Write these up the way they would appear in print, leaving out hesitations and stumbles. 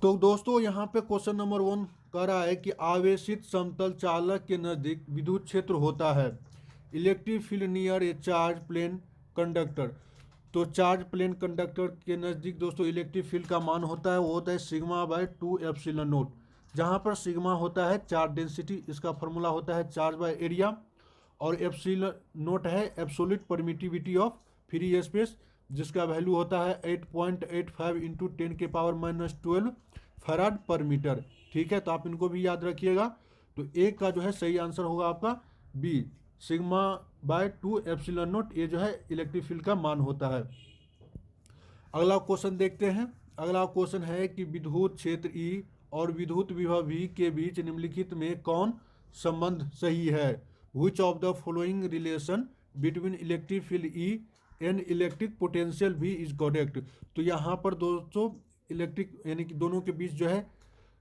तो दोस्तों यहाँ पे क्वेश्चन नंबर 1 कह रहा है कि आवेशित समतल चालक के नज़दीक विद्युत क्षेत्र होता है। Electric field near a charge plane conductor. तो चार्ज प्लेन कंडक्टर के नज़दीक दोस्तों इलेक्ट्रिक फील्ड का मान होता है, वो होता है सिग्मा बाय 2 एप्सिलॉन नोट। जहाँ पर सिग्मा होता है चार्ज डेंसिटी, इसका फॉर्मूला होता है चार्ज बाय एरिया, और एप्सिलॉन नोट है absolute permittivity of free space, जिसका वैल्यू होता है 8.85 इंटू 10⁻⁻12 फैराड पर मीटर। ठीक है, तो आप इनको भी याद रखिएगा। तो एक का जो है सही आंसर होगा आपका B, sigma by 2 epsilon nought, ये जो है इलेक्ट्रिक फील्ड का मान होता है। अगला क्वेश्चन देखते हैं। अगला क्वेश्चन है कि विद्युत क्षेत्र ई और विद्युत विभव वी के बीच निम्नलिखित में कौन संबंध सही है? Which of the following relation between electric field E and electric potential भी इज करेक्ट। तो यहाँ पर दोस्तों इलेक्ट्रिक यानी कि दोनों के बीच जो है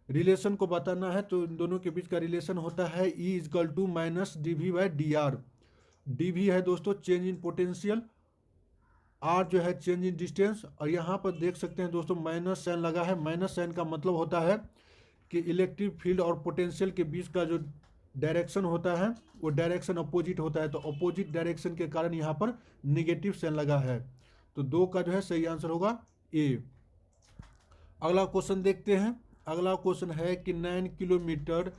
रिलेशन को बताना है, तो इन दोनों के बीच का रिलेशन होता है E equal to minus d V by d R. D V है दोस्तों चेंज इन पोटेंशियल, आर जो है चेंज इन डिस्टेंस, और यहाँ पर देख सकते हैं दोस्तों माइनस साइन लगा है। माइनस साइन का मतलब होता है कि इलेक्ट्रिक फील्ड और पोटेंशियल के बीच का जो डायरेक्शन होता है वो डायरेक्शन अपोजिट होता है, तो अपोजिट डायरेक्शन के कारण यहाँ पर निगेटिव साइन लगा है। तो 2 का जो है सही आंसर होगा ए। अगला क्वेश्चन देखते हैं। अगला क्वेश्चन है कि 9 किलोमीटर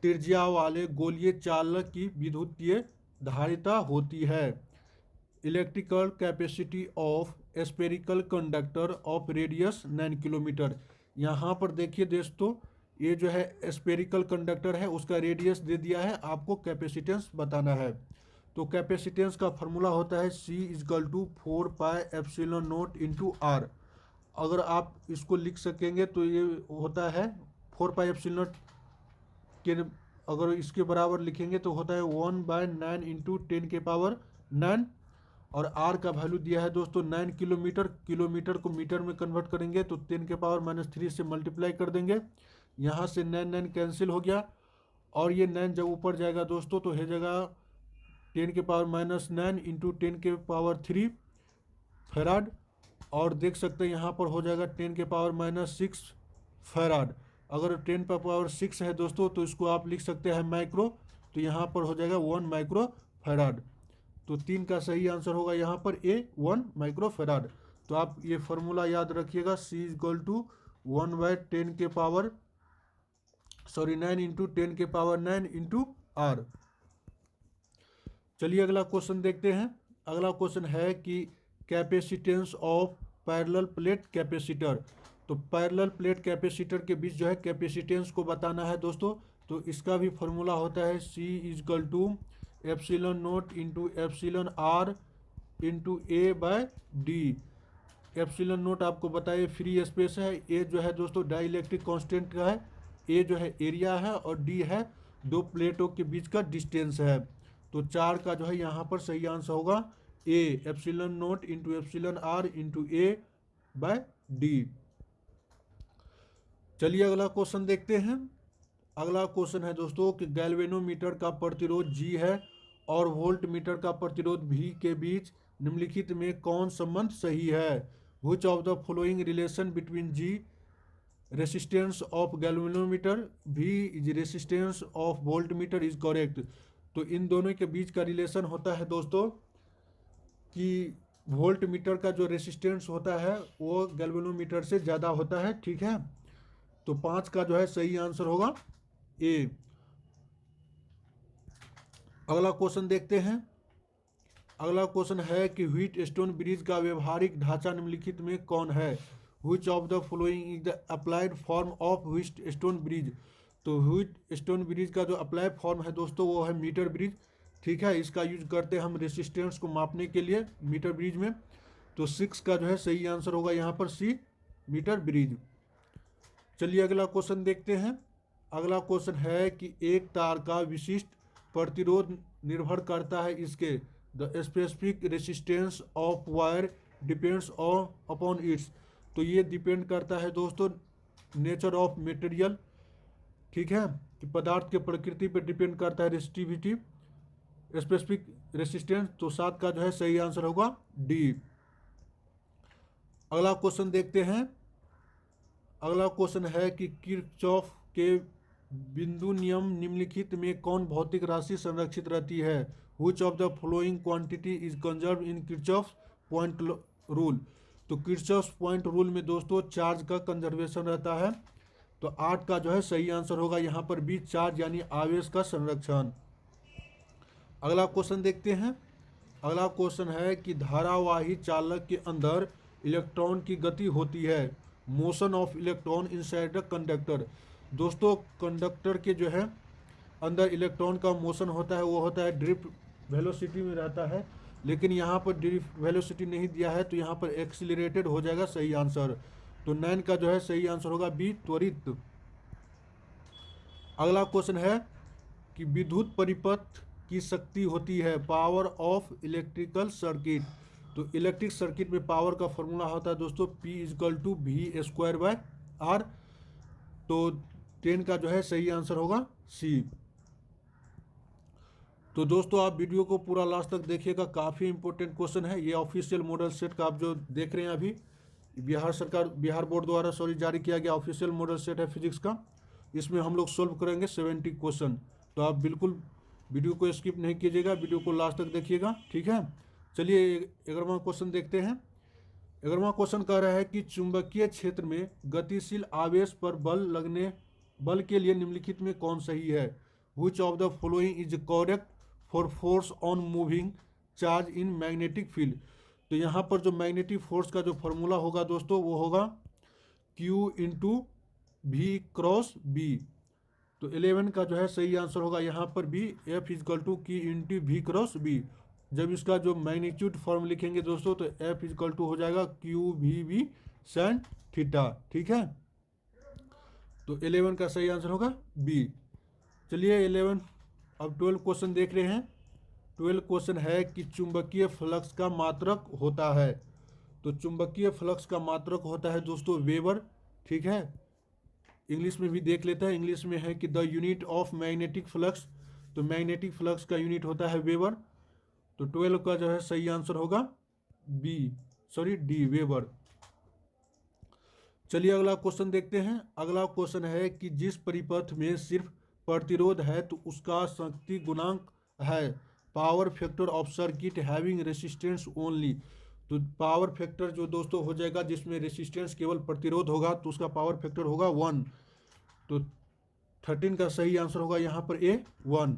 त्रिज्या वाले गोलीय चालक की विद्युतीय धारिता होती है। Electrical capacity of spherical conductor of radius 9 kilometre. यहाँ पर देखिए दोस्तों, ये जो है स्पेरिकल कंडक्टर है, उसका रेडियस दे दिया है, आपको कैपेसिटेंस बताना है। तो कैपेसिटेंस का फॉर्मूला होता है C equal to 4 pi epsilon nought into R. अगर आप इसको लिख सकेंगे तो ये होता है 4 पाई एप्सिलॉन के, अगर इसके बराबर लिखेंगे तो होता है 1/9 इंटू 10⁻⁹, और आर का वैल्यू दिया है दोस्तों 9 किलोमीटर। किलोमीटर को मीटर में कन्वर्ट करेंगे तो 10⁻⁻3 से मल्टीप्लाई कर देंगे, यहाँ से 9 कैंसिल हो गया, और ये 9 जब ऊपर जाएगा दोस्तों तो हो जाएगा 10⁻⁹ इंटू 10⁻³ फैराड, और देख सकते हैं यहाँ पर हो जाएगा 10⁻⁻6 फैराड। अगर 10⁻6 है दोस्तों तो इसको आप लिख सकते हैं माइक्रो, तो यहाँ पर हो जाएगा 1 माइक्रो फैराड। तो 3 का सही आंसर होगा यहाँ पर ए, 1 माइक्रो फैराड। तो आप ये फॉर्मूला याद रखिएगा, C equal to 9 into 10⁻9 into R. चलिए अगला क्वेश्चन देखते हैं। अगला क्वेश्चन है कि capacitance of parallel plate capacitor. तो पैरेलल प्लेट कैपेसिटर के बीच जो है कैपेसिटेंस को बताना है दोस्तों, तो इसका भी फॉर्मूला होता है C equal to epsilon nought into epsilon R into A by D. Epsilon nought आपको बताइए फ्री स्पेस है, ए जो है दोस्तों डाइलेक्ट्रिक कांस्टेंट का है, ए जो है एरिया है, और डी है दो प्लेटों के बीच का डिस्टेंस है। तो 4 का जो है यहाँ पर सही आंसर होगा A, epsilon nought into epsilon R into A by D. चलिए अगला क्वेश्चन देखते हैं। अगला क्वेश्चन है दोस्तों कि गैल्वेनोमीटर का प्रतिरोध G है और वोल्ट मीटर का प्रतिरोध V के बीच निम्नलिखित में कौन संबंध सही है? Which of the following relation between G resistance of galvanometer V is resistance of volt meter is correct. तो इन दोनों के बीच का रिलेशन होता है दोस्तों कि वोल्ट मीटर का जो रेसिस्टेंस होता है वो गैल्वेनोमीटर से ज़्यादा होता है। ठीक है, तो 5 का जो है सही आंसर होगा ए। अगला क्वेश्चन देखते हैं। अगला क्वेश्चन है कि व्हीट स्टोन ब्रिज का व्यवहारिक ढांचा निम्नलिखित में कौन है? Which of the following is the applied form of wheat stone bridge. तो व्हीट स्टोन ब्रिज का जो अप्लाई फॉर्म है दोस्तों वो है मीटर ब्रिज। ठीक है, इसका यूज करते हैं हम रेसिस्टेंस को मापने के लिए मीटर ब्रिज में। तो 6 का जो है सही आंसर होगा यहाँ पर सी, मीटर ब्रिज। चलिए अगला क्वेश्चन देखते हैं। अगला क्वेश्चन है कि एक तार का विशिष्ट प्रतिरोध निर्भर करता है इसके, the specific resistance of wire depends upon its. तो ये डिपेंड करता है दोस्तों नेचर ऑफ मटेरियल, ठीक है, कि पदार्थ के प्रकृति पर डिपेंड करता है रेसिस्टिविटी, स्पेसिफिक रेसिस्टेंस। तो 7 का जो है सही आंसर होगा डी। अगला क्वेश्चन देखते हैं। अगला क्वेश्चन है कि किरचॉफ के बिंदु नियम निम्नलिखित में कौन भौतिक राशि संरक्षित रहती है? Which of the following quantity is conserve in Kirchhoff point rule? तो किरचॉफ पॉइंट रूल में दोस्तों चार्ज का कंजर्वेशन रहता है। तो 8 का जो है सही आंसर होगा यहाँ पर बी, चार्ज यानी आवेश का संरक्षण। अगला क्वेश्चन देखते हैं। अगला क्वेश्चन है कि धारावाही चालक के अंदर इलेक्ट्रॉन की गति होती है। Motion of electron inside the conductor. दोस्तों कंडक्टर के जो है अंदर इलेक्ट्रॉन का मोशन होता है, वो होता है ड्रिफ्ट वेलोसिटी में रहता है, लेकिन यहाँ पर ड्रिफ्ट वेलोसिटी नहीं दिया है, तो यहाँ पर एक्सीलरेटेड हो जाएगा सही आंसर। तो 9 का जो है सही आंसर होगा बी, त्वरित। अगला क्वेश्चन है कि विद्युत परिपथ की शक्ति होती है पावर ऑफ इलेक्ट्रिकल सर्किट। तो इलेक्ट्रिक सर्किट में पावर का फॉर्मूला होता है दोस्तों P = V²/R। तो 10 का जो है सही आंसर होगा सी। तो दोस्तों आप वीडियो को पूरा लास्ट तक देखिएगा, काफ़ी इंपॉर्टेंट क्वेश्चन है। ये ऑफिशियल मॉडल सेट का आप जो देख रहे हैं अभी बिहार बोर्ड द्वारा जारी किया गया ऑफिशियल मॉडल सेट है फिजिक्स का। इसमें हम लोग सोल्व करेंगे 70 क्वेश्चन। तो आप बिल्कुल वीडियो को स्किप नहीं कीजिएगा, वीडियो को लास्ट तक देखिएगा, ठीक है। चलिए 11वां क्वेश्चन देखते हैं। 11वां क्वेश्चन कह रहा है कि चुंबकीय क्षेत्र में गतिशील आवेश पर बल के लिए निम्नलिखित में कौन सही है? Which of the following is correct for force on moving charge in magnetic field? तो यहाँ पर जो मैग्नेटिक फोर्स का जो फॉर्मूला होगा दोस्तों वो होगा Q × V×B। तो 11 का जो है सही आंसर होगा यहाँ पर भी F = Q × V×B। जब इसका जो मैग्नीट्यूड फॉर्म लिखेंगे दोस्तों तो F = हो जाएगा QVB sin थीटा, ठीक है। तो 11 का सही आंसर होगा बी। चलिए 11 अब 12 क्वेश्चन देख रहे हैं। 12 क्वेश्चन है कि चुंबकीय फ्लक्स का मात्रक होता है। तो चुंबकीय फ्लक्स का मात्रक होता है दोस्तों वेबर, ठीक है। इंग्लिश में भी देख लेते हैं। इंग्लिश में है कि the unit of magnetic flux. तो मैग्नेटिक फ्लक्स का यूनिट होता है वेबर। तो 12 का जो है सही आंसर होगा डी, वेबर। चलिए अगला क्वेश्चन देखते हैं। अगला क्वेश्चन है कि जिस परिपथ में सिर्फ प्रतिरोध है तो उसका शक्ति गुणांक है power factor of circuit having resistance only. तो पावर फैक्टर जो दोस्तों हो जाएगा जिसमें रेसिस्टेंस केवल प्रतिरोध होगा तो उसका पावर फैक्टर होगा 1। तो 13 का सही आंसर होगा यहाँ पर ए, 1।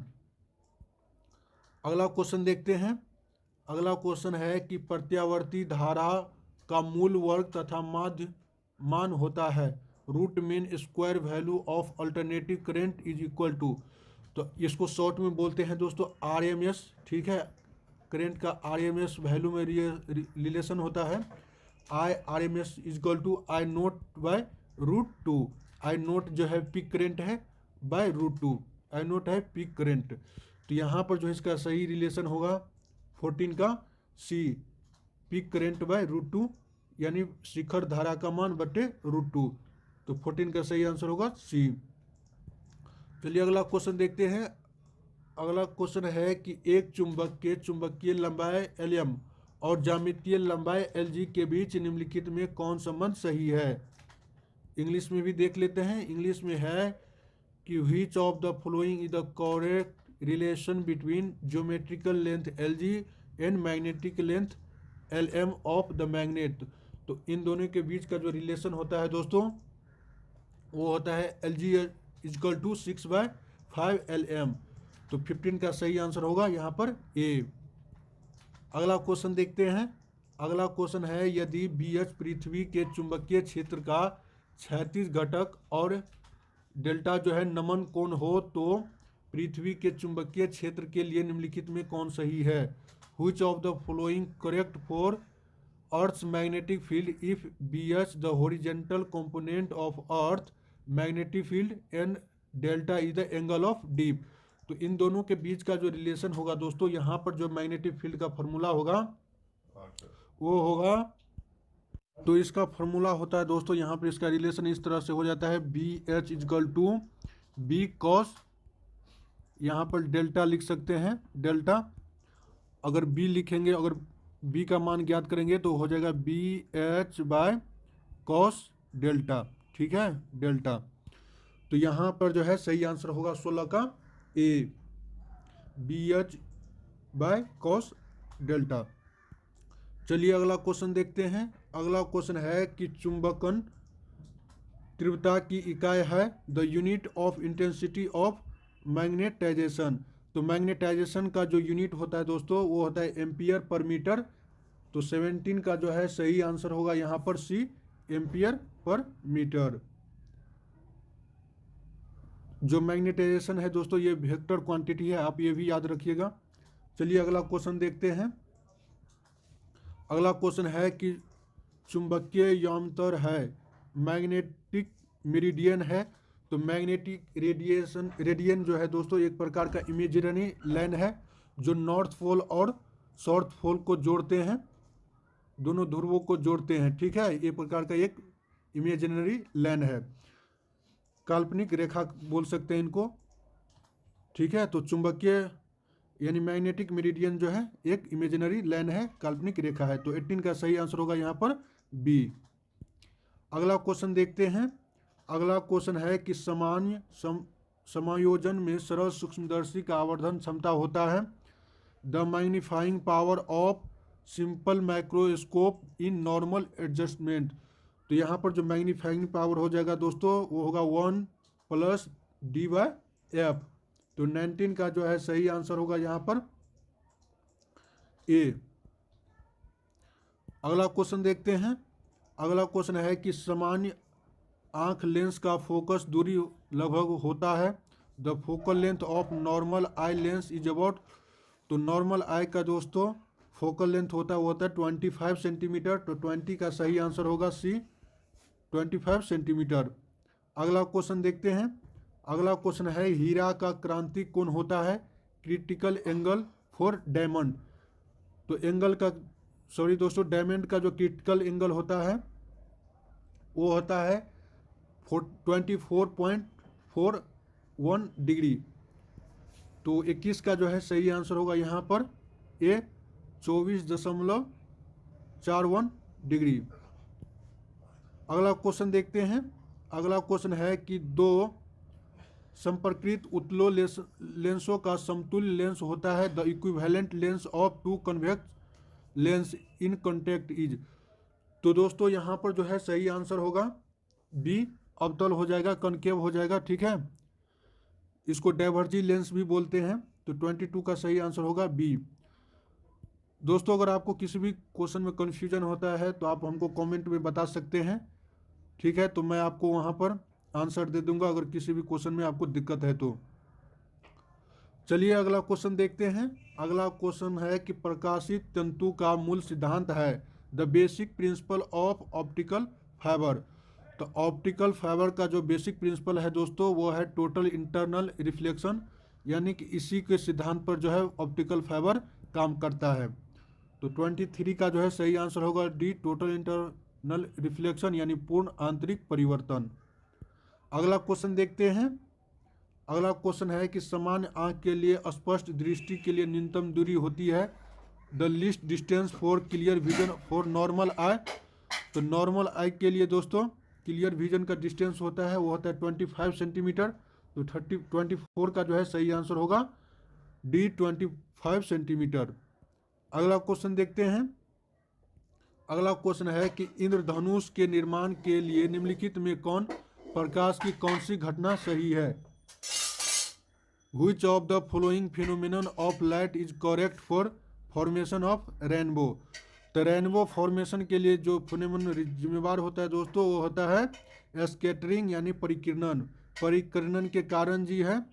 अगला क्वेश्चन देखते हैं। अगला क्वेश्चन है कि प्रत्यावर्ती धारा का मूल वर्ग तथा माध्य मान होता है root mean square value of alternative current is equal to. तो इसको शॉर्ट में बोलते हैं दोस्तों RMS, ठीक है। करेंट का RMS वैल्यू में रिलेशन होता है RMS = I0/√2। I0 जो है पीक करेंट है /√2, I0 है पीक करेंट। तो यहाँ पर जो इसका सही रिलेशन होगा 14 का सी, पीक करेंट /√2 यानी शिखर धारा का मान बटे √2। तो 14 का सही आंसर होगा सी। चलिए अगला क्वेश्चन देखते हैं। अगला क्वेश्चन है कि एक चुंबक के चुंबकीय लंबाई Lm और ज्यामितीय लंबाई Lg के बीच निम्नलिखित में कौन संबंध सही है? इंग्लिश में भी देख लेते हैं। इंग्लिश में है कि which of the following is the correct relation between geometrical length Lg and magnetic length Lm of the magnet. तो इन दोनों के बीच का जो रिलेशन होता है दोस्तों वो होता है Lg = 6/5 Lm। तो 15 का सही आंसर होगा यहाँ पर ए। अगला क्वेश्चन देखते हैं। अगला क्वेश्चन है यदि BH पृथ्वी के चुंबकीय क्षेत्र का क्षैतिज घटक और डेल्टा जो है नमन कोण हो तो पृथ्वी के चुंबकीय क्षेत्र के लिए निम्नलिखित में कौन सही है? Which of the following correct for earth's magnetic field if BH the horizontal component of earth magnetic field and delta is the angle of dip. तो इन दोनों के बीच का जो रिलेशन होगा दोस्तों यहाँ पर जो मैग्नेटिक फील्ड का फॉर्मूला होगा वो होगा, तो इसका फॉर्मूला होता है दोस्तों यहाँ पर इसका रिलेशन इस तरह से हो जाता है BH = B cos, यहाँ पर डेल्टा लिख सकते हैं। डेल्टा अगर B लिखेंगे, अगर B का मान ज्ञात करेंगे तो हो जाएगा BH/cos डेल्टा, ठीक है, डेल्टा। तो यहाँ पर जो है सही आंसर होगा 16 का ए, BH/cos डेल्टा। चलिए अगला क्वेश्चन देखते हैं। अगला क्वेश्चन है कि चुंबकन तीव्रता की इकाई है the unit of intensity of magnetization. तो मैग्नेटाइजेशन का जो यूनिट होता है दोस्तों वो होता है एम्पियर पर मीटर। तो 17 का जो है सही आंसर होगा यहाँ पर सी, एम्पियर पर मीटर। जो मैग्नेटाइजेशन है दोस्तों ये वेक्टर क्वांटिटी है, आप ये भी याद रखिएगा। चलिए अगला क्वेश्चन देखते हैं। अगला क्वेश्चन है कि चुंबकीय यांतर है, मैग्नेटिक मेरिडियन है। तो मैग्नेटिक रेडियन जो है दोस्तों एक प्रकार का इमेजिनरी लाइन है जो नॉर्थ पोल और साउथ पोल को जोड़ते हैं, दोनों ध्रुवों को जोड़ते हैं, ठीक है। एक प्रकार का एक इमेजिनरी लाइन है, काल्पनिक रेखा बोल सकते हैं इनको, ठीक है। तो चुंबकीय यानी मैग्नेटिक मेरिडियन जो है एक इमेजिनरी लाइन है, काल्पनिक रेखा है। तो 18 का सही आंसर होगा यहाँ पर बी। अगला क्वेश्चन देखते हैं। अगला क्वेश्चन है कि सामान्य समायोजन में सरल सूक्ष्मदर्शी का आवर्धन क्षमता होता है the magnifying power of simple microscope in normal adjustment. तो यहाँ पर जो मैग्नीफाइंग पावर हो जाएगा दोस्तों वो होगा 1 + D/F। तो 19 का जो है सही आंसर होगा यहाँ पर ए। अगला क्वेश्चन देखते हैं। अगला क्वेश्चन है कि सामान्य आंख लेंस का फोकस दूरी लगभग होता है the focal length of normal eye lens is about. तो नॉर्मल आई का दोस्तों फोकल लेंथ होता है 25 सेंटीमीटर। तो 20 का सही आंसर होगा सी, 25 सेंटीमीटर। अगला क्वेश्चन देखते हैं। अगला क्वेश्चन है हीरा का क्रांतिक कोण होता है क्रिटिकल एंगल फॉर डायमंड। तो एंगल का दोस्तों डायमंड का जो क्रिटिकल एंगल होता है वो होता है 24.41 डिग्री। तो 21 का जो है सही आंसर होगा यहाँ पर ए, 24.41 डिग्री। अगला क्वेश्चन देखते हैं। अगला क्वेश्चन है कि दो संपर्कित उत्तलो लेंसों का समतुल्य लेंस होता है the equivalent lens of two convex lens in contact is. तो दोस्तों यहाँ पर जो है सही आंसर होगा बी, अवतल हो जाएगा, कनकेव हो जाएगा, ठीक है। इसको डाइवर्जी लेंस भी बोलते हैं। तो 22 का सही आंसर होगा बी। दोस्तों अगर आपको किसी भी क्वेश्चन में कन्फ्यूजन होता है तो आप हमको कमेंट में बता सकते हैं, ठीक है। तो मैं आपको वहाँ पर आंसर दे दूंगा अगर किसी भी क्वेश्चन में आपको दिक्कत है तो। चलिए अगला क्वेश्चन देखते हैं। अगला क्वेश्चन है कि प्रकाशित तंतु का मूल सिद्धांत है the basic principle of optical fibre. तो ऑप्टिकल फाइबर का जो बेसिक प्रिंसिपल है दोस्तों वो है टोटल इंटरनल रिफ्लेक्शन, यानी कि इसी के सिद्धांत पर जो है ऑप्टिकल फाइबर काम करता है। तो 23 का जो है सही आंसर होगा डी, टोटल इंटरनल रिफ्लेक्शन यानी पूर्ण आंतरिक परिवर्तन। अगला क्वेश्चन देखते हैं। अगला क्वेश्चन है कि सामान्य आंख के लिए स्पष्ट दृष्टि के लिए न्यूनतम दूरी होती है the least distance for clear vision for normal eye. तो नॉर्मल आई के लिए दोस्तों क्लियर विजन का डिस्टेंस होता है वो होता है 25 सेंटीमीटर। तो 24 का जो है सही आंसर होगा डी, 25 सेंटीमीटर। अगला क्वेश्चन देखते हैं। अगला क्वेश्चन है कि इंद्रधनुष के निर्माण के लिए निम्नलिखित में कौन प्रकाश की कौन सी घटना सही है। Which of the following phenomenon of light is correct for formation of rainbow। तो रेनबो फॉर्मेशन के लिए जो फिनोमेनन जिम्मेवार होता है दोस्तों वो होता है स्कैटरिंग यानी परिकिरणन। परिकिरणन के कारण जी है,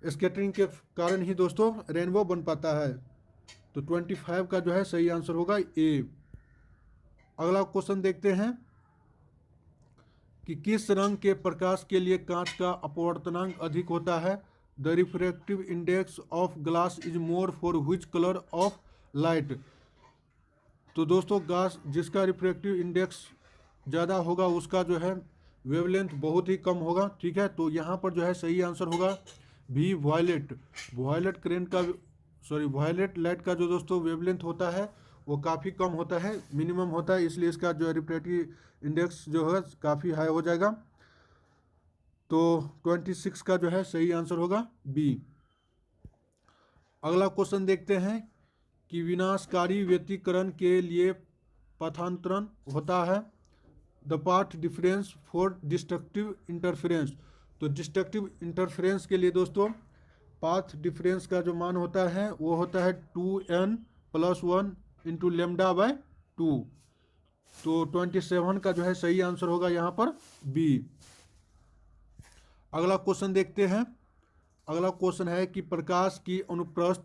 स्कैटरिंग के कारण ही दोस्तों रेनबो बन पाता है। तो 25 का जो है सही आंसर होगा ए। अगला क्वेश्चन देखते हैं कि किस रंग के प्रकाश के लिए कांच का अपवर्तनांक अधिक होता है the refractive index of glass is more for which colour of light. तो दोस्तों ग्लास जिसका रिफ्रैक्टिव इंडेक्स ज़्यादा होगा उसका जो है वेवलेंथ बहुत ही कम होगा, ठीक है। तो यहाँ पर जो है सही आंसर होगा भी, वायलेट। वायलेट लाइट का जो दोस्तों वेवलेंथ होता है वो काफ़ी कम होता है, मिनिमम होता है, इसलिए इसका जो रिफ्रैक्टिव इंडेक्स जो है काफ़ी हाई हो जाएगा। तो 26 का जो है सही आंसर होगा बी। अगला क्वेश्चन देखते हैं कि विनाशकारी व्यतिकरण के लिए पथांतरण होता है। The path difference for destructive interference. तो डिस्ट्रक्टिव इंटरफेरेंस के लिए दोस्तों पाथ डिफरेंस का जो मान होता है वो होता है 2n+1 इंटू लेमडा बाय 2। तो 27 का जो है सही आंसर होगा यहाँ पर बी। अगला क्वेश्चन देखते हैं। अगला क्वेश्चन है कि प्रकाश की अनुप्रस्थ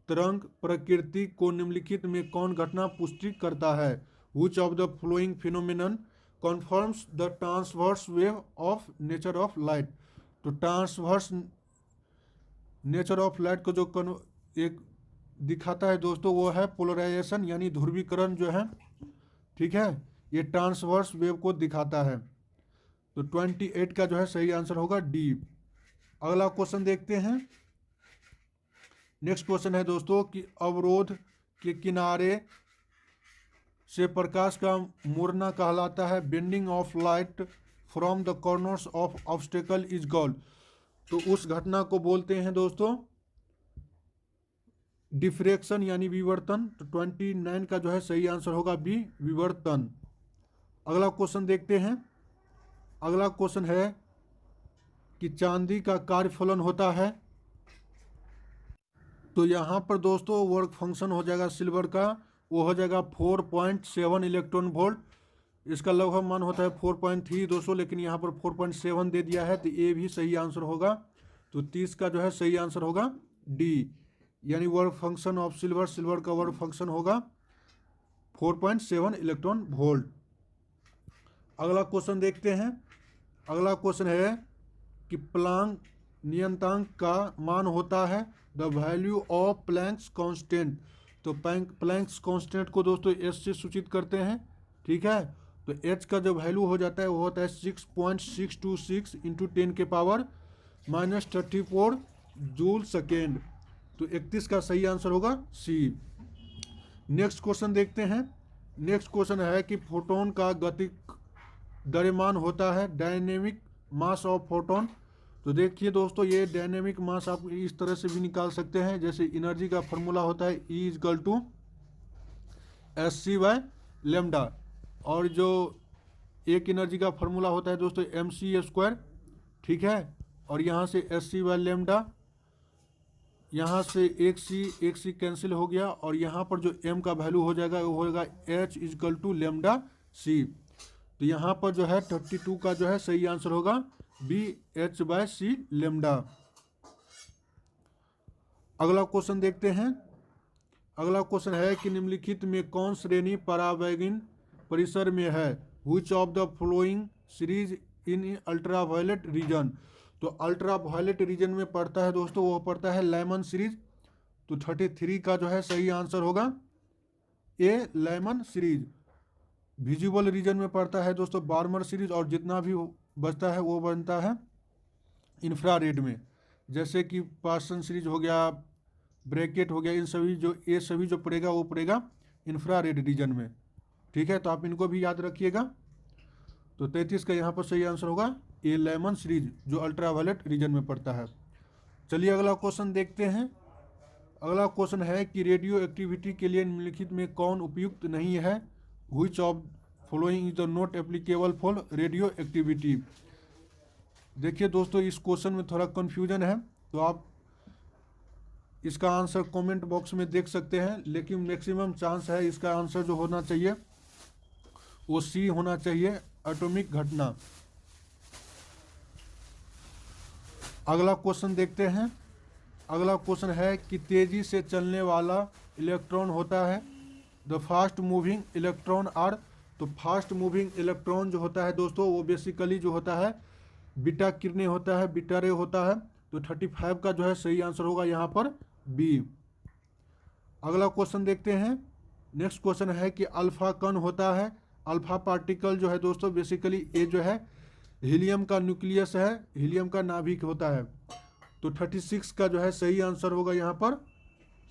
तरंग प्रकृति को निम्नलिखित में कौन घटना पुष्टि करता है। Which of the following phenomenon confirms the transverse wave of nature of light। तो ट्रांसवर्स नेचर ऑफ लाइट को जो एक दिखाता है दोस्तों वो है पोलराइजेशन यानी ध्रुवीकरण जो है, ठीक है, ये ट्रांसवर्स वेव को दिखाता है। तो 28 का जो है सही आंसर होगा डी। अगला क्वेश्चन देखते हैं। नेक्स्ट क्वेश्चन है दोस्तों कि अवरोध के किनारे से प्रकाश का मुड़ना कहलाता है। Bending of light from the corners of obstacle is called. तो उस घटना को बोलते हैं दोस्तों डिफ्रेक्शन यानी विवर्तन। तो 29 का जो है सही आंसर होगा बी, विवर्तन। अगला क्वेश्चन देखते हैं। अगला क्वेश्चन है कि चांदी का कार्यफलन होता है। तो यहाँ पर दोस्तों वर्क फंक्शन हो जाएगा सिल्वर का, वो हो जाएगा 4.7 इलेक्ट्रॉन वोल्ट। इसका लगभग मान होता है 4.3 दोस्तों, लेकिन यहाँ पर 4.7 दे दिया है तो ये भी सही आंसर होगा। तो 30 का जो है सही आंसर होगा डी, यानी work function of silver, silver का वर्क फंक्शन होगा 4.7 इलेक्ट्रॉन वोल्ट। अगला क्वेश्चन देखते हैं। अगला क्वेश्चन है कि प्लांक नियतांक का मान होता है the value of Planck's constant. तो प्लैंक्स कांस्टेंट को दोस्तों एच से सूचित करते हैं, ठीक है। तो एच का जो वैल्यू हो जाता है वो होता है 6.626 इंटू 10⁻⁻34 जूल सेकेंड। तो 31 का सही आंसर होगा सी। नेक्स्ट क्वेश्चन देखते हैं। नेक्स्ट क्वेश्चन है कि फोटोन का गतिक द्रव्यमान होता है डायनेमिक मास ऑफ फोटोन। तो देखिए दोस्तों ये डायनेमिक मास आप इस तरह से भी निकाल सकते हैं, जैसे एनर्जी का फॉर्मूला होता है E = hc/λ, और जो एक एनर्जी का फॉर्मूला होता है दोस्तों mc², ठीक है। और यहाँ से hc/λ, यहाँ से एक सी कैंसिल हो गया, और यहाँ पर जो m का वैल्यू हो जाएगा वो होगा h = λc। तो यहाँ पर जो है 32 का जो है सही आंसर होगा बी, h/c⁻। अगला क्वेश्चन देखते हैं। अगला क्वेश्चन है कि निम्नलिखित में कौन श्रेणी पराबैंगनी परिसर में है। Which of the following series in ultraviolet region. तो अल्ट्रावायलेट रीजन में पड़ता है दोस्तों, वो पड़ता है लेमन सीरीज। तो 33 का जो है सही आंसर होगा ए, लेमन सीरीज। विजुअल रीजन में पड़ता है दोस्तों बार्मर सीरीज, और जितना भी बचता है वो बनता है इंफ्रारेड में, जैसे कि पार्सन सीरीज हो गया, ब्रैकेट हो गया, इन सभी जो ये सभी जो पड़ेगा वो पड़ेगा इंफ्रारेड रीजन में, ठीक है। तो आप इनको भी याद रखिएगा। तो 33 का यहाँ पर सही आंसर होगा ए, लेमन सीरीज, जो अल्ट्रावायलेट रीजन में पड़ता है। चलिए अगला क्वेश्चन देखते हैं। अगला क्वेश्चन है कि रेडियो एक्टिविटी के लिए निम्नलिखित में कौन उपयुक्त नहीं है। Which of following is not applicable for radio activity. देखिए दोस्तों इस क्वेश्चन में थोड़ा कन्फ्यूजन है, तो आप इसका आंसर कमेंट बॉक्स में देख सकते हैं, लेकिन मैक्सिमम चांस है इसका आंसर जो होना चाहिए वो सी होना चाहिए, एटॉमिक घटना। अगला क्वेश्चन देखते हैं। अगला क्वेश्चन है कि तेजी से चलने वाला इलेक्ट्रॉन होता है the fast moving electron are. तो फास्ट मूविंग इलेक्ट्रॉन जो होता है दोस्तों वो बेसिकली जो होता है बीटा किरणें होता है, बीटा रे होता है। तो 35 का जो है सही आंसर होगा यहाँ पर बी। अगला क्वेश्चन देखते हैं। नेक्स्ट क्वेश्चन है कि अल्फा कण होता है। अल्फा पार्टिकल जो है दोस्तों बेसिकली ये जो है हीलियम का न्यूक्लियस है, हीलियम का नाभिक होता है। तो 36 का जो है सही आंसर होगा यहाँ पर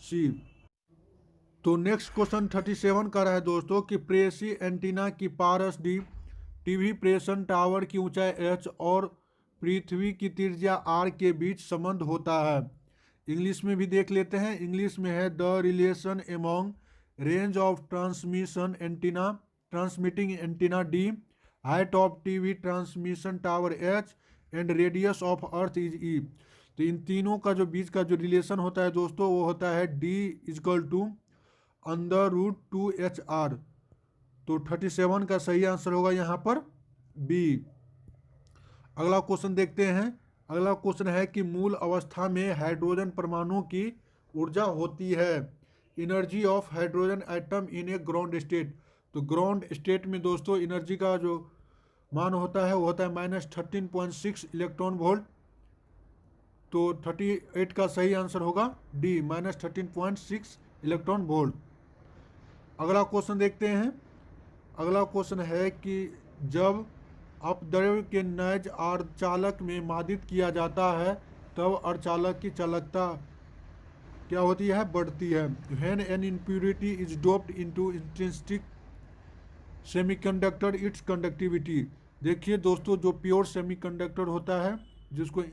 सी। तो नेक्स्ट क्वेश्चन 37 का रहा है दोस्तों कि प्रेसी एंटीना की पारस डी, टीवी प्रेषण टावर की ऊंचाई h और पृथ्वी की त्रिज्या r के बीच संबंध होता है। इंग्लिश में भी देख लेते हैं। इंग्लिश में है the relation among range of transmission antenna transmitting antenna D, height of TV transmission tower h and radius of earth is E. तो इन तीनों का जो बीच का जो रिलेशन होता है दोस्तों वो होता है d इजकल टू √2HR। तो 37 का सही आंसर होगा यहाँ पर बी। अगला क्वेश्चन देखते हैं। अगला क्वेश्चन है कि मूल अवस्था में हाइड्रोजन परमाणु की ऊर्जा होती है। Energy of hydrogen atom in A ground state. तो ग्राउंड स्टेट में दोस्तों एनर्जी का जो मान होता है वो होता है -13.6 इलेक्ट्रॉन वोल्ट। तो 38 का सही आंसर होगा डी -13.6 इलेक्ट्रॉन वोल्ट। अगला क्वेश्चन देखते हैं। अगला क्वेश्चन है कि जब अपद्रव्य के नैज अर्धचालक में मादित किया जाता है तब अर्धचालक की चालकता क्या होती है, बढ़ती है। When an impurity is doped into intrinsic semiconductor it's conductivity. देखिए दोस्तों जो प्योर सेमीकंडक्टर होता है जिसको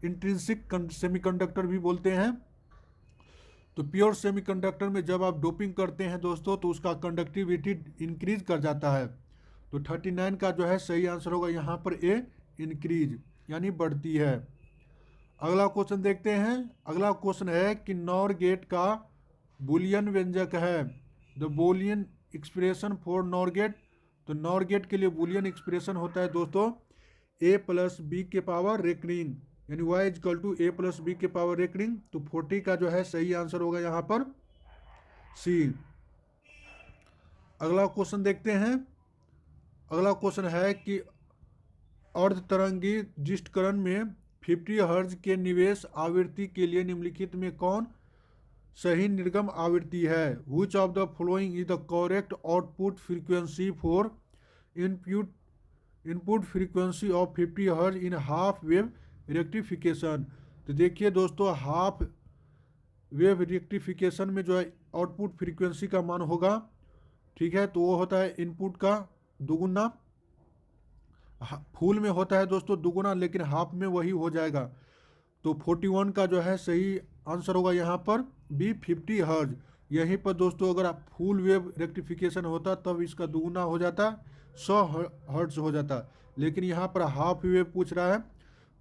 इंट्रिंसिक सेमीकंडक्टर भी बोलते हैं, तो प्योर सेमीकंडक्टर में जब आप डोपिंग करते हैं दोस्तों तो उसका कंडक्टिविटी इंक्रीज कर जाता है। तो 39 का जो है सही आंसर होगा यहाँ पर ए, इंक्रीज यानी बढ़ती है। अगला क्वेश्चन देखते हैं। अगला क्वेश्चन है कि नॉर गेट का बुलियन व्यंजक है। The Boolean expression for NOR gate. तो नॉर गेट के लिए बुलियन एक्सप्रेशन होता है दोस्तों a + b के पावर रेकनिंग, यानी y = a + b के पावर रेकनिंग। तो 40 का जो है सही आंसर होगा यहाँ पर सी। अगला क्वेश्चन देखते हैं। अगला क्वेश्चन है कि अर्धतरंगी डिस्करण में 50 हर्ट्ज के निवेश आवृत्ति के लिए निम्नलिखित में कौन सही निर्गम आवृत्ति है। Which of the following is the correct output frequency for input frequency of 50 hertz in half wave rectification. तो देखिए दोस्तों हाफ वेव रेक्टिफिकेशन में जो है आउटपुट फ्रीक्वेंसी का मान होगा, ठीक है, तो वो होता है इनपुट का दुगुना। फुल में होता है दोस्तों दुगुना, लेकिन हाफ में वही हो जाएगा। तो 41 का जो है सही आंसर होगा यहाँ पर बी, 50 हर्ट्ज। यहीं पर दोस्तों अगर आप फुल वेव रेक्टिफिकेशन होता तब इसका दुगुना हो जाता, 100 हर्ट्ज हो जाता, लेकिन यहाँ पर हाफ वेव पूछ रहा है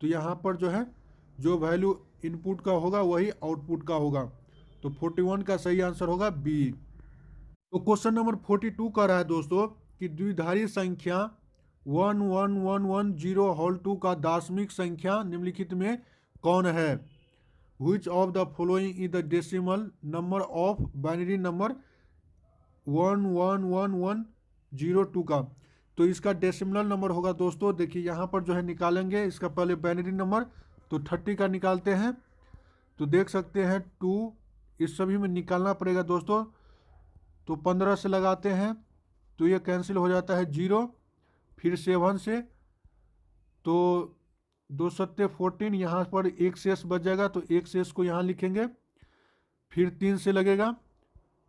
तो यहाँ पर जो है जो वैल्यू इनपुट का होगा वही आउटपुट का होगा। तो 41 का सही आंसर होगा बी। तो क्वेश्चन नंबर 42 का रहा है दोस्तों कि द्विधारी संख्या 11110 होल 2 का दार्शनिक संख्या निम्नलिखित में कौन है। Which of the following is the decimal number of binary number 11110 का। तो इसका डेसिमल नंबर होगा दोस्तों, देखिए यहाँ पर जो है निकालेंगे इसका पहले बाइनरी नंबर, तो 30 का निकालते हैं। तो देख सकते हैं 2 इस सभी में निकालना पड़ेगा दोस्तों। तो 15 से लगाते हैं तो ये कैंसिल हो जाता है 0, फिर 7 से तो 2 सत्ते 14, यहाँ पर एक शेष बच जाएगा तो एक शेष को यहाँ लिखेंगे। फिर 3 से लगेगा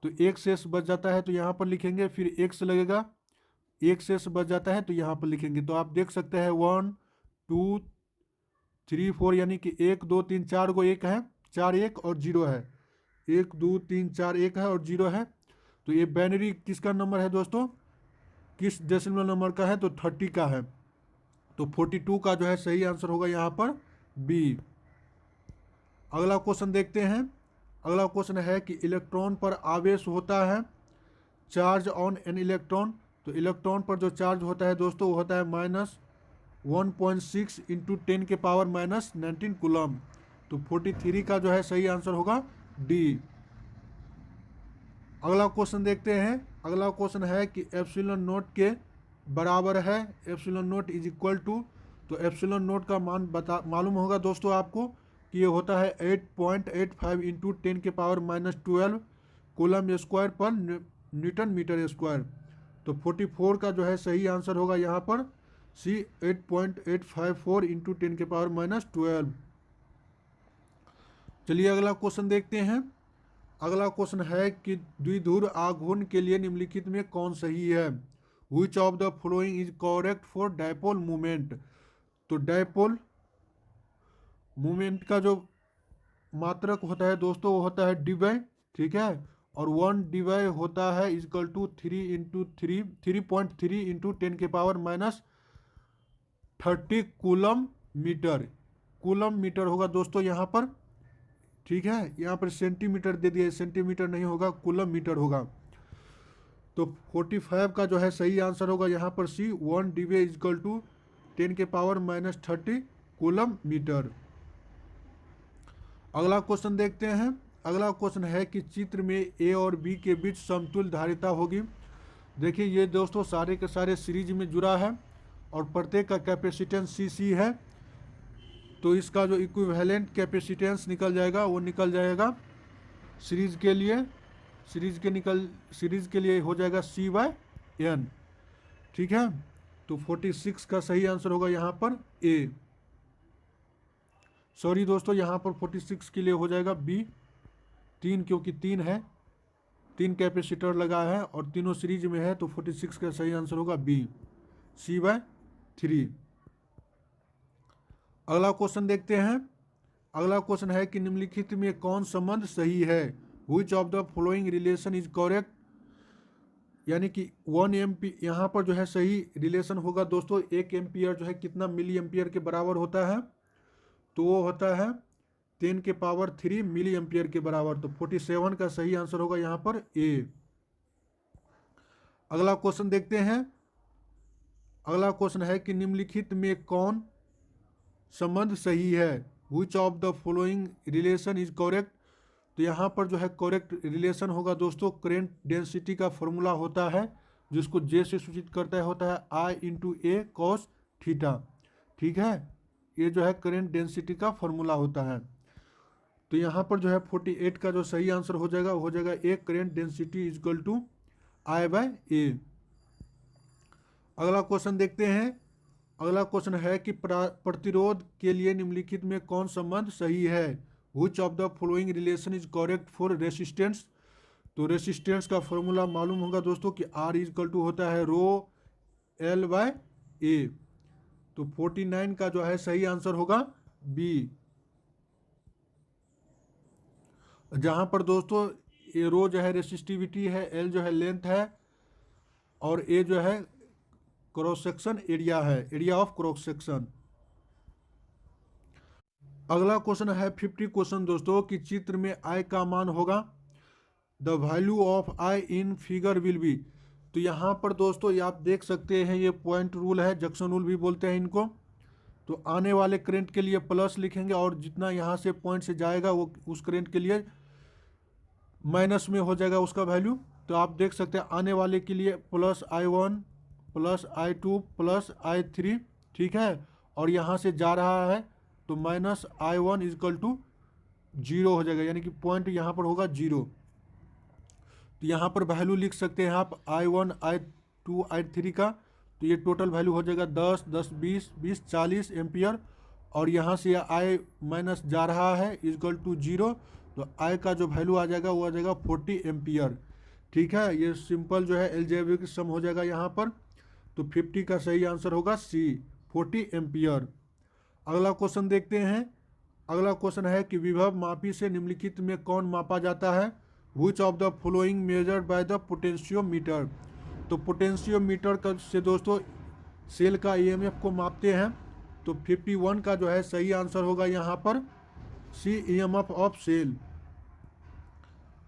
तो एक शेष बच जाता है तो यहाँ पर लिखेंगे। फिर 1 से लगेगा, एक शेष बच जाता है तो यहाँ पर लिखेंगे। तो आप देख सकते हैं 1 2 3 4 यानी कि 1 2 3 4 को 1 है, 4 1 और 0 है, 1 2 3 4 1 है और 0 है। तो ये बाइनरी किसका नंबर है दोस्तों, किस डेसिमल नंबर का है, तो 30 का है। तो 42 का जो है सही आंसर होगा यहाँ पर बी। अगला क्वेश्चन देखते हैं। अगला क्वेश्चन है कि इलेक्ट्रॉन पर आवेश होता है चार्ज ऑन एन इलेक्ट्रॉन। तो इलेक्ट्रॉन पर जो चार्ज होता है दोस्तों वो होता है -1.6 × 10 के पावर -19 कूलम। तो 43 का जो है सही आंसर होगा डी। अगला क्वेश्चन देखते हैं। अगला क्वेश्चन है कि एप्सिलॉन नोट के बराबर है, epsilon nought is equal to. तो एप्सिलॉन नोट का मान मालूम होगा दोस्तों आपको कि ये होता है 8.85 × 10 के पावर -12 कूलम स्क्वायर पर न्यूटन मीटर स्क्वायर। तो 44 का जो है सही आंसर होगा यहाँ पर सी, 8.854 × 10 के पावर -12। चलिए अगला क्वेश्चन देखते हैं। अगला क्वेश्चन है कि द्विध्रुव आघूर्ण के लिए निम्नलिखित में कौन सही है। Which of the following is correct for dipole movement. तो डायपोल मूवमेंट का जो मात्रक होता है दोस्तों वो होता है dy, ठीक है, और 1 dy होता है equal to 3.3 into 10⁻30 coulomb metre. Coulomb metre होगा दोस्तों यहाँ पर, ठीक है, यहाँ पर सेंटीमीटर दे दिया, सेंटीमीटर नहीं होगा, कूलम मीटर होगा। तो 45 का जो है सही आंसर होगा यहाँ पर C, 1 dy equal to 10⁻30 coulomb metre. अगला क्वेश्चन देखते हैं। अगला क्वेश्चन है कि चित्र में ए और बी के बीच समतुल्य धारिता होगी। देखिए ये दोस्तों सारे के सारे सीरीज में जुड़ा है और प्रत्येक का कैपेसिटेंस सी है। तो इसका जो इक्विवेलेंट कैपेसिटेंस निकल जाएगा वो निकल जाएगा सीरीज के लिए, सीरीज के लिए हो जाएगा C/N, ठीक है। तो 46 का सही आंसर होगा यहाँ पर ए। सॉरी दोस्तों, यहाँ पर 46 के लिए हो जाएगा बी, 3, क्योंकि 3 है, 3 कैपेसिटर लगा है और तीनों सीरीज में है, तो 46 का सही आंसर होगा बी, C/3। अगला क्वेश्चन देखते हैं। अगला क्वेश्चन है कि निम्नलिखित में कौन संबंध सही है। Which of the following relation is correct, यानी कि 1 एम्पीयर यहाँ पर जो है सही रिलेशन होगा दोस्तों। 1 एम्पियर जो है कितना मिली एम्पियर के बराबर होता है, तो वो होता है 10⁻³ मिली एम्पियर के बराबर। तो 47 का सही आंसर होगा यहाँ पर ए। अगला क्वेश्चन देखते हैं। अगला क्वेश्चन है कि निम्नलिखित में कौन संबंध सही है। Which of the following relation is correct. तो यहाँ पर जो है करेक्ट रिलेशन होगा दोस्तों, करेंट डेंसिटी का फॉर्मूला होता है जिसको जे से सूचित करता है, होता है I/A cos थीटा, ठीक है। ये जो है करेंट डेंसिटी का फॉर्मूला होता है। तो यहाँ पर जो है 48 का जो सही आंसर हो जाएगा वो हो जाएगा A, current density equal to I/A। अगला क्वेश्चन देखते हैं। अगला क्वेश्चन है कि प्रतिरोध के लिए निम्नलिखित में कौन संबंध सही है। Which of the following relation is correct for resistance. तो रेसिस्टेंस का फॉर्मूला मालूम होगा दोस्तों कि R इक्वल टू होता है ρL/A। तो 49 का जो है सही आंसर होगा बी, जहां पर दोस्तों ए रो जो है रेसिस्टिविटी है, एल जो है लेंथ है और ए जो है क्रॉस सेक्शन एरिया है, एरिया ऑफ क्रॉस सेक्शन। अगला क्वेश्चन है 50 क्वेश्चन दोस्तों कि चित्र में I का मान होगा, the value of I in figure will be. तो यहाँ पर दोस्तों ये आप देख सकते हैं, ये पॉइंट रूल है, जंक्शन रूल भी बोलते हैं इनको। तो आने वाले करंट के लिए प्लस लिखेंगे और जितना यहाँ से पॉइंट से जाएगा वो उस करंट के लिए माइनस में हो जाएगा उसका वैल्यू। तो आप देख सकते हैं आने वाले के लिए plus I1 plus I2 plus I3, ठीक है, और यहाँ से जा रहा है तो माइनस I1 इक्वल टू 0 हो जाएगा, यानी कि पॉइंट यहाँ पर होगा 0। तो यहाँ पर वैल्यू लिख सकते हैं आप I1 I2 I3 का। तो ये टोटल वैल्यू हो जाएगा 10 10 20 20 40 एम्पियर, और यहाँ से I माइनस जा रहा है इक्वल टू 0। तो I का जो वैल्यू आ जाएगा वो आ जाएगा 40 एम्पियर, ठीक है। ये सिंपल जो है एलजेब्रिक सम हो जाएगा यहाँ पर। तो 50 का सही आंसर होगा सी, 40 एम्पियर। अगला क्वेश्चन देखते हैं। अगला क्वेश्चन है कि विभव मापी से निम्नलिखित में कौन मापा जाता है। Which of the following measured by the potentiometer. तो पोटेंशियोमीटर का से दोस्तों सेल का ईएमएफ को मापते हैं। तो 51 का जो है सही आंसर होगा यहाँ पर सी, ईएमएफ ऑफ सेल।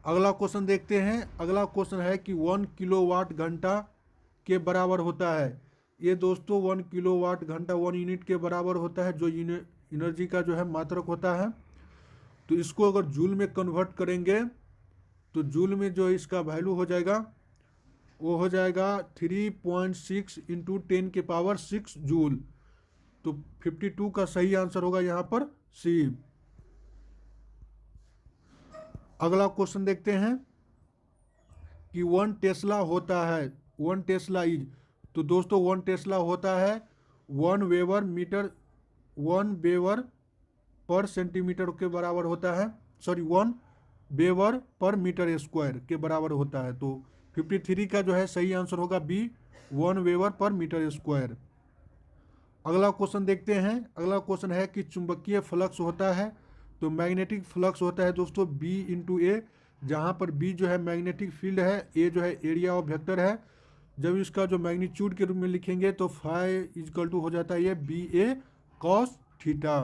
अगला क्वेश्चन देखते हैं। अगला क्वेश्चन है कि 1 किलोवाट घंटा के बराबर होता है। ये दोस्तों 1 किलोवाट घंटा 1 यूनिट के बराबर होता है, जो एनर्जी का जो है मात्रक होता है। तो इसको अगर जूल में कन्वर्ट करेंगे तो जूल में जो इसका वैल्यू हो जाएगा वो हो जाएगा 3.6 इंटू 10⁻6 जूल। तो 52 का सही आंसर होगा यहाँ पर सी। अगला क्वेश्चन देखते हैं कि 1 टेस्ला होता है, 1 टेस्ला इज। तो दोस्तों 1 टेस्ला होता है 1 वेबर पर सेंटीमीटर के बराबर होता है, sorry 1 weber per metre square के बराबर होता है। तो 53 का जो है सही आंसर होगा B, 1 weber per metre square. अगला क्वेश्चन देखते हैं। अगला क्वेश्चन है कि चुंबकीय फ्लक्स होता है, तो मैग्नेटिक फ्लक्स होता है दोस्तों बी इंटू ए, जहाँ पर बी जो है मैग्नेटिक फील्ड है, ए जो है एरिया ऑफ वेक्टर है। जब इसका जो मैग्नीट्यूड के रूप में लिखेंगे तो फाई इजकल टू हो जाता है ये बी ए कॉस थीटा।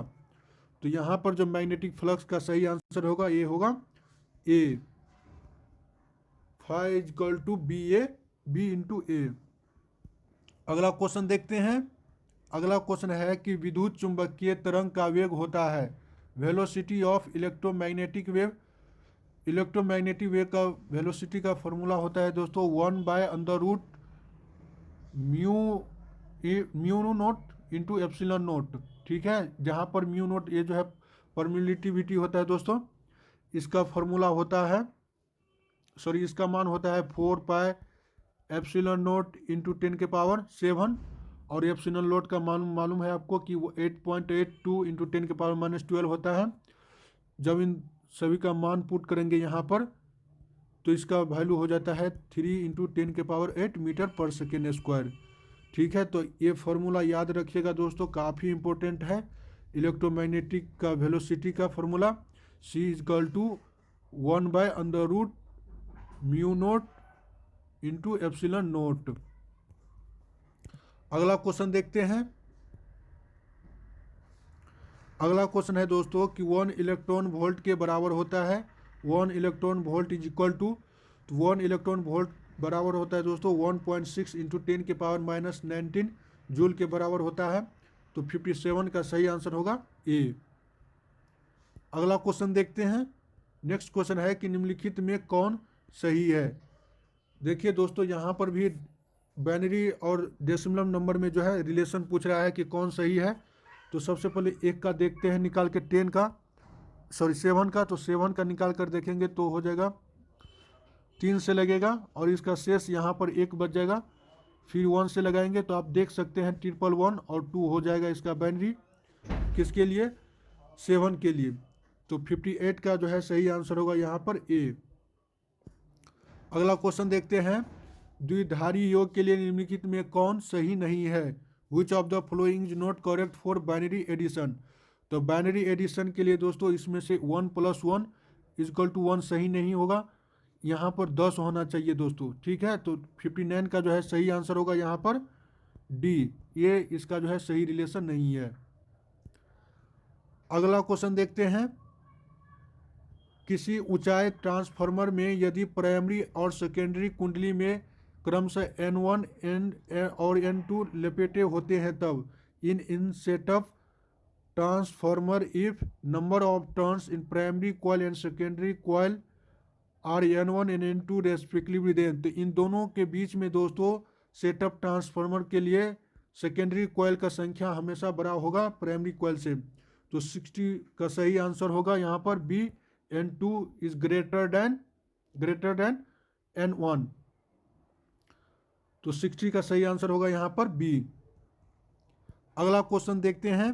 तो यहाँ पर जो मैग्नेटिक फ्लक्स का सही आंसर होगा ये होगा A, phi equal to B A, B into A. अगला क्वेश्चन देखते हैं। अगला क्वेश्चन है कि विद्युत चुंबकीय तरंग का वेग होता है velocity of electromagnetic wave. Electromagnetic wave का वेलोसिटी का फॉर्मूला होता है दोस्तों 1/√μ नोट इंटू एप्सिलॉन नोट। ठीक है, जहाँ पर म्यू नोट ये जो है परमिटिविटी होता है दोस्तों, इसका फॉर्मूला होता है, सॉरी इसका मान होता है 4 एप्सिलॉन नोट इंटू 10⁻⁷। और एप्सिलॉन नोट का मालूम है आपको कि वो 8.82 इंटू 10⁻⁻12 होता है। जब इन सभी का मान पुट करेंगे यहाँ पर तो इसका वैल्यू हो जाता है 3 इंटू 10⁸ मीटर पर सेकेंड स्क्वायर। ठीक है, तो ये फॉर्मूला याद रखिएगा दोस्तों, काफ़ी इंपॉर्टेंट है। इलेक्ट्रोमैग्नेटिक का वेलोसिटी का formula C equal to 1/√μ nought into epsilon nought. अगला क्वेश्चन देखते हैं। अगला क्वेश्चन है दोस्तों कि 1 इलेक्ट्रॉन वोल्ट के बराबर होता है 1 electron volt is equal to, तो 1 इलेक्ट्रॉन वोल्ट बराबर होता है दोस्तों 1.6 इंटू 10⁻⁻19 जूल के बराबर होता है। तो 57 का सही आंसर होगा ए। अगला क्वेश्चन देखते हैं। नेक्स्ट क्वेश्चन है कि निम्नलिखित में कौन सही है। देखिए दोस्तों, यहाँ पर भी बाइनरी और डेसिमल नंबर में जो है रिलेशन पूछ रहा है कि कौन सही है। तो सबसे पहले एक का देखते हैं निकाल के 7 का, तो 7 का निकाल कर देखेंगे तो हो जाएगा 3 से लगेगा और इसका शेष यहाँ पर 1 बच जाएगा। फिर 1 से लगाएंगे तो आप देख सकते हैं 111 और 2 हो जाएगा इसका बाइनरी, किसके लिए, 7 के लिए। तो 58 का जो है सही आंसर होगा यहाँ पर ए। अगला क्वेश्चन देखते हैं। द्विधारी योग के लिए निम्नलिखित में कौन सही नहीं है। Which of the following is not correct for binary addition. तो बाइनरी एडिशन के लिए दोस्तों इसमें से 1 + 1 = 1 सही नहीं होगा, यहाँ पर 10 होना चाहिए दोस्तों। ठीक है, तो 59 का जो है सही आंसर होगा यहाँ पर डी, ये इसका जो है सही रिलेशन नहीं है। अगला क्वेश्चन देखते हैं। किसी ऊंचाई ट्रांसफार्मर में यदि प्राइमरी और सेकेंडरी कुंडली में क्रमशः N1 और N2 लपेटे होते हैं तब in step-up transformer if number of turns in primary coil and secondary coil are N1 and N2 respectively then. तो इन दोनों के बीच में दोस्तों सेटअप ट्रांसफार्मर के लिए सेकेंडरी कॉइल का संख्या हमेशा बड़ा होगा प्राइमरी कॉइल से। तो 60 का सही आंसर होगा यहाँ पर B, N2 is greater then N1। तो 60 का सही आंसर होगा यहाँ पर बी। अगला क्वेश्चन देखते हैं।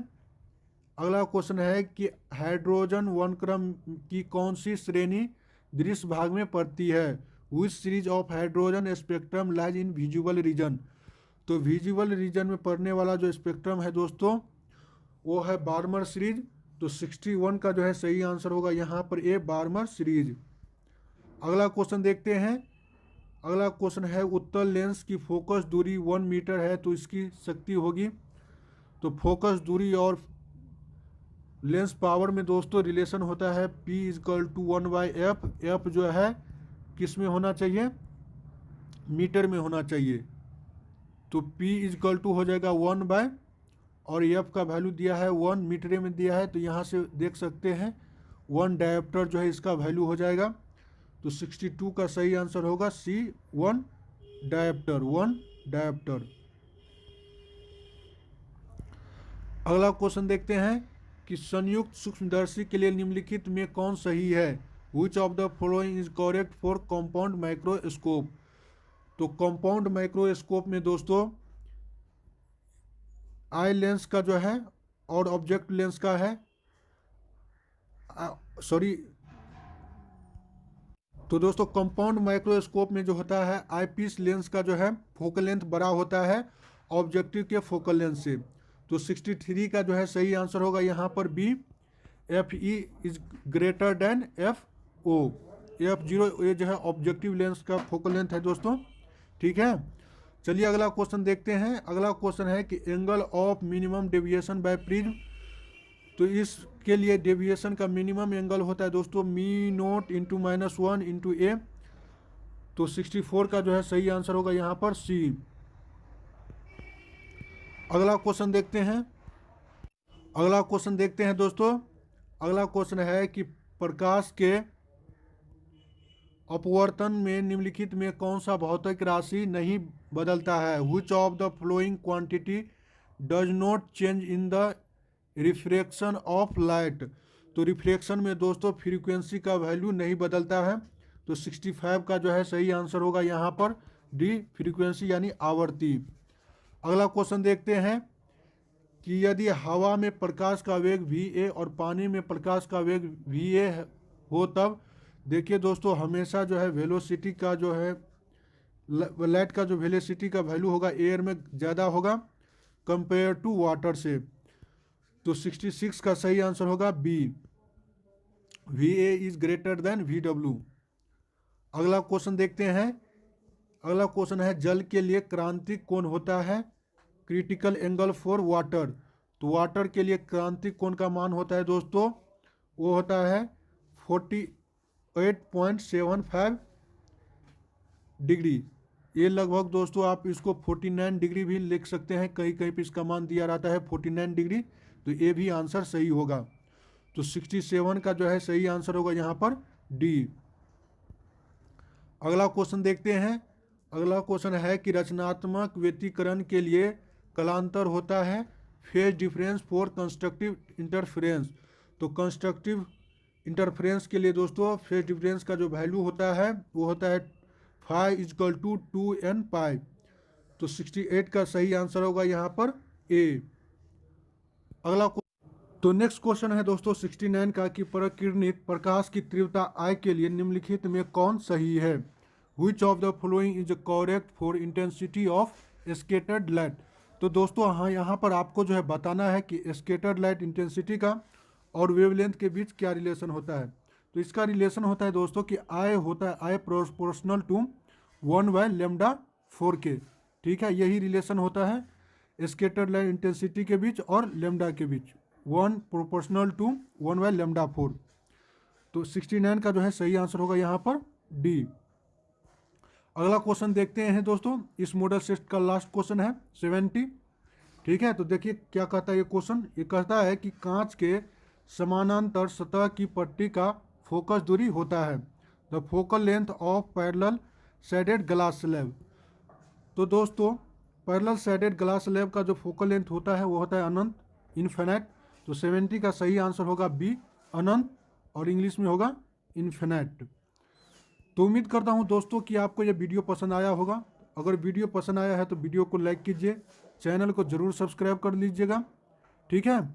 अगला क्वेश्चन है कि हाइड्रोजन वर्णक्रम की कौन सी श्रेणी दृश्य भाग में पड़ती है। Which series of hydrogen spectrum lies in visual region. तो विजुअल रीजन में पड़ने वाला जो स्पेक्ट्रम है दोस्तों वो है बार्मर सीरीज। तो 61 का जो है सही आंसर होगा यहाँ पर ए, बार्मर सीरीज। अगला क्वेश्चन देखते हैं। अगला क्वेश्चन है उत्तल लेंस की फोकस दूरी 1 मीटर है तो इसकी शक्ति होगी। तो फोकस दूरी और लेंस पावर में दोस्तों रिलेशन होता है P = 1/f। f जो है किस में होना चाहिए, मीटर में होना चाहिए। तो P = हो जाएगा 1/, और f का वैल्यू दिया है 1 मीटर में दिया है। तो यहाँ से देख सकते हैं 1 डायोप्टर जो है इसका वैल्यू हो जाएगा। तो 62 का सही आंसर होगा C, 1 डायोप्टर। अगला क्वेश्चन देखते हैं कि संयुक्त सूक्ष्मदर्शी के लिए निम्नलिखित में कौन सही है। Which of the following is correct for compound microscope. तो कंपाउंड माइक्रोस्कोप में दोस्तों आई लेंस का जो है और ऑब्जेक्ट लेंस का है, सॉरी तो दोस्तों कंपाउंड माइक्रोस्कोप में जो होता है आईपीस लेंस का जो है फोकल लेंथ बड़ा होता है ऑब्जेक्टिव के फोकल लेंथ से। तो 63 का जो है सही आंसर होगा यहाँ पर B, F E is greater than F O. F0 ये जो है ऑब्जेक्टिव लेंस का फोकल लेंथ है दोस्तों, ठीक है। चलिए अगला क्वेश्चन देखते हैं। अगला क्वेश्चन है कि angle of minimum deviation by prism. तो इसके लिए डेविएशन का मिनिमम एंगल होता है दोस्तों मी नोट इंटू -1 इंटू ए। तो 64 का जो है सही आंसर होगा यहाँ पर सी। अगला क्वेश्चन देखते हैं। अगला क्वेश्चन देखते हैं दोस्तों। अगला क्वेश्चन है कि प्रकाश के अपवर्तन में निम्नलिखित में कौन सा भौतिक राशि नहीं बदलता है। Which of the flowing quantity does not change in the refraction of light. तो रिफ्रैक्शन में दोस्तों फ्रीक्वेंसी का वैल्यू नहीं बदलता है। तो 65 का जो है सही आंसर होगा यहाँ पर डी, फ्रीक्वेंसी यानी आवर्ती। अगला क्वेश्चन देखते हैं कि यदि हवा में प्रकाश का वेग va और पानी में प्रकाश का वेग va हो, तब देखिए दोस्तों हमेशा जो है वेलोसिटी का जो है लाइट का जो वेलोसिटी का वैल्यू होगा एयर में ज़्यादा होगा कंपेयर टू वाटर से। तो 66 का सही आंसर होगा B, va is greater than vw। अगला क्वेश्चन देखते हैं। अगला क्वेश्चन है जल के लिए क्रांतिक कोण होता है क्रिटिकल एंगल फॉर वाटर। तो वाटर के लिए क्रांतिक कोण का मान होता है दोस्तों, वो होता है 48.75 डिग्री। ये लगभग दोस्तों आप इसको 49 डिग्री भी लिख सकते हैं, कहीं कहीं पे इसका मान दिया रहता है 49 डिग्री। तो ये भी आंसर सही होगा। तो 67 का जो है सही आंसर होगा यहाँ पर डी। अगला क्वेश्चन देखते हैं। अगला क्वेश्चन है कि रचनात्मक व्यतिकरण के लिए कलांतर होता है phase difference for constructive interference. तो कंस्ट्रक्टिव इंटरफेरेंस के लिए दोस्तों फेज डिफरेंस का जो वैल्यू होता है वो होता है फाई इजकल टू 2n पाई। तो 68 का सही आंसर होगा यहाँ पर ए। अगला तो नेक्स्ट क्वेश्चन है दोस्तों 69 का कि प्रकिरणित प्रकाश की तीव्रता I के लिए निम्नलिखित में कौन सही है। Which of the following is correct for intensity of scattered light। तो दोस्तों हाँ यहाँ पर आपको जो है बताना है कि स्कैटर्ड लाइट इंटेंसिटी का और वेवलेंथ के बीच क्या रिलेशन होता है। तो इसका रिलेशन होता है दोस्तों कि I होता है I प्रोपोर्शनल टू 1/λ4k, ठीक है। यही रिलेशन होता है स्कैटर्ड लाइट इंटेंसिटी के बीच और लेमडा के बीच, 1 प्रोपोर्शनल टू 1/λ4। तो 69 का जो है सही आंसर होगा यहाँ पर डी। अगला क्वेश्चन देखते हैं दोस्तों। इस मॉडल सेट का लास्ट क्वेश्चन है 70, ठीक है। तो देखिए क्या कहता है ये क्वेश्चन। ये कहता है कि कांच के समानांतर सतह की पट्टी का फोकस दूरी होता है the focal length of parallel shaded glass slab. तो दोस्तों पैरेलल शेडेड ग्लास स्लैब का जो फोकल लेंथ होता है वो होता है अनंत, इन्फिनाइट। तो 70 का सही आंसर होगा बी, अनंत, और इंग्लिश में होगा इन्फिनाइट। तो उम्मीद करता हूं दोस्तों कि आपको यह वीडियो पसंद आया होगा। अगर वीडियो पसंद आया है तो वीडियो को लाइक कीजिए, चैनल को ज़रूर सब्सक्राइब कर लीजिएगा, ठीक है।